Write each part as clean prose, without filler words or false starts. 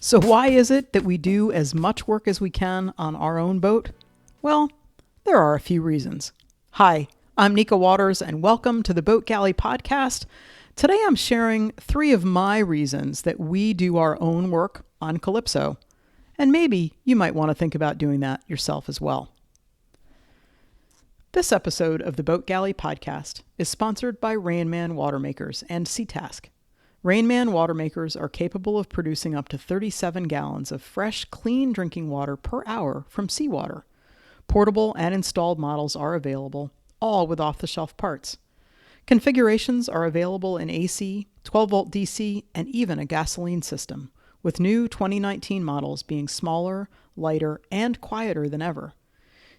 So why is it that we do as much work as we can on our own boat? Well, there are a few reasons. Hi, I'm Nika Waters and welcome to the Boat Galley podcast. Today I'm sharing 3 of my reasons that we do our own work on Calypso. And maybe you might want to think about doing that yourself as well. This episode of the Boat Galley podcast is sponsored by Rainman Watermakers and Seatask. Rainman Watermakers are capable of producing up to 37 gallons of fresh, clean drinking water per hour from seawater. Portable and installed models are available, all with off-the-shelf parts. Configurations are available in AC, 12-volt DC, and even a gasoline system, with new 2019 models being smaller, lighter, and quieter than ever.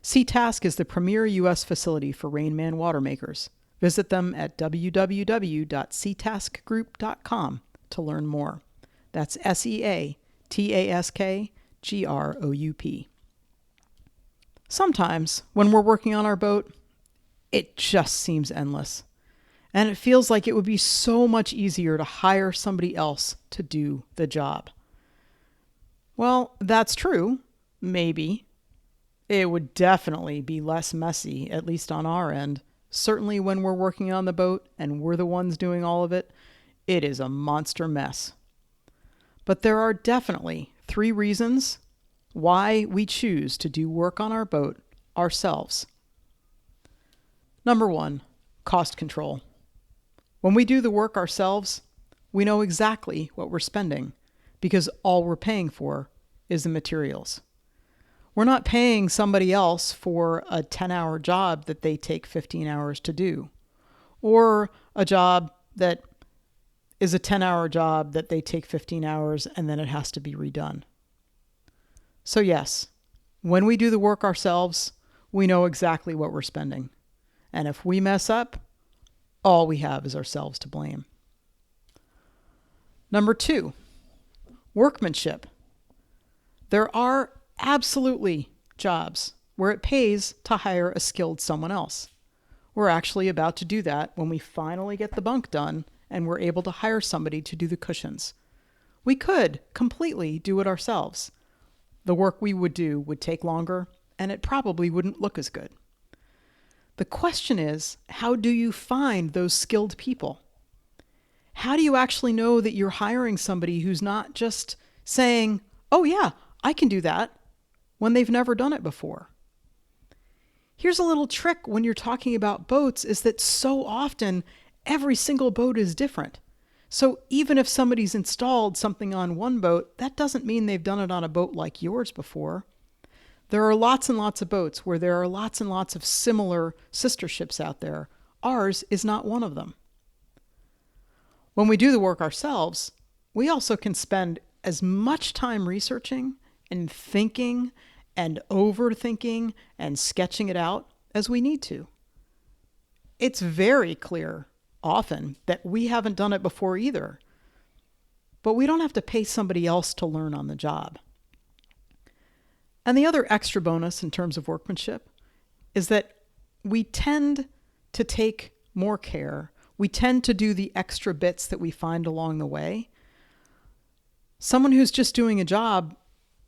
Seatask is the premier U.S. facility for Rainman Watermakers. Visit them at www.seataskgroup.com to learn more. That's SEATASKGROUP. Sometimes, when we're working on our boat, it just seems endless. And it feels like it would be so much easier to hire somebody else to do the job. Well, that's true. Maybe. It would definitely be less messy, at least on our end. Certainly when we're working on the boat and we're the ones doing all of it, it is a monster mess. But there are definitely 3 reasons why we choose to do work on our boat ourselves. Number 1, cost control. When we do the work ourselves, we know exactly what we're spending because all we're paying for is the materials. We're not paying somebody else for a 10-hour job that they take 15 hours to do, or a job that is a 10-hour job that they take 15 hours and then it has to be redone. So yes, when we do the work ourselves, we know exactly what we're spending. And if we mess up, all we have is ourselves to blame. Number 2, workmanship. There are absolutely jobs where it pays to hire a skilled someone else. We're actually about to do that when we finally get the bunk done and we're able to hire somebody to do the cushions. We could completely do it ourselves. The work we would do would take longer and it probably wouldn't look as good. The question is, how do you find those skilled people? How do you actually know that you're hiring somebody who's not just saying, "Oh yeah, I can do that," when they've never done it before? Here's a little trick when you're talking about boats is that so often every single boat is different. So even if somebody's installed something on one boat, that doesn't mean they've done it on a boat like yours before. There are lots and lots of boats where there are lots and lots of similar sister ships out there. Ours is not one of them. When we do the work ourselves, we also can spend as much time researching and thinking and overthinking and sketching it out as we need to. It's very clear often that we haven't done it before either, but we don't have to pay somebody else to learn on the job. And the other extra bonus in terms of workmanship is that we tend to take more care. We tend to do the extra bits that we find along the way. Someone who's just doing a job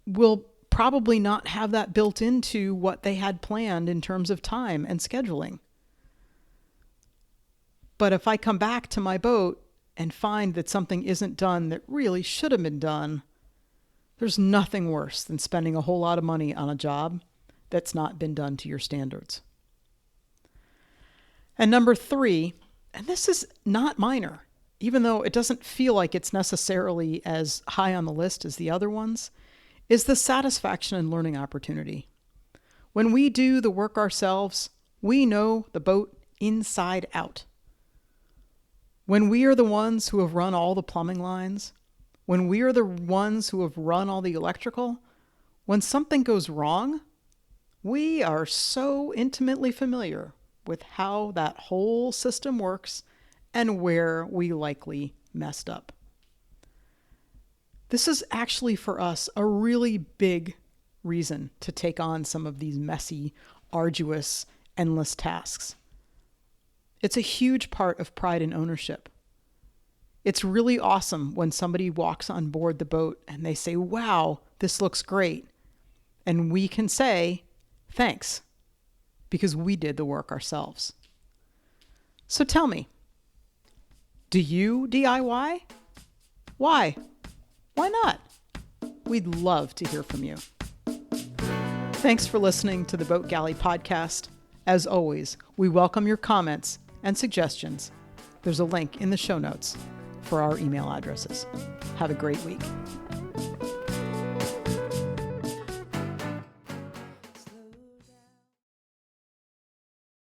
will probably not have that built into what they had planned in terms of time and scheduling. But if I come back to my boat and find that something isn't done that really should have been done, there's nothing worse than spending a whole lot of money on a job that's not been done to your standards. And number 3, and this is not minor, even though it doesn't feel like it's necessarily as high on the list as the other ones, is the satisfaction and learning opportunity. When we do the work ourselves, we know the boat inside out. When we are the ones who have run all the plumbing lines, when we are the ones who have run all the electrical, when something goes wrong, we are so intimately familiar with how that whole system works and where we likely messed up. This is actually for us a really big reason to take on some of these messy, arduous, endless tasks. It's a huge part of pride and ownership. It's really awesome when somebody walks on board the boat and they say, wow, this looks great. And we can say, thanks, because we did the work ourselves. So tell me, do you DIY? Why? Why not? We'd love to hear from you. Thanks for listening to the Boat Galley podcast. As always, we welcome your comments and suggestions. There's a link in the show notes for our email addresses. Have a great week.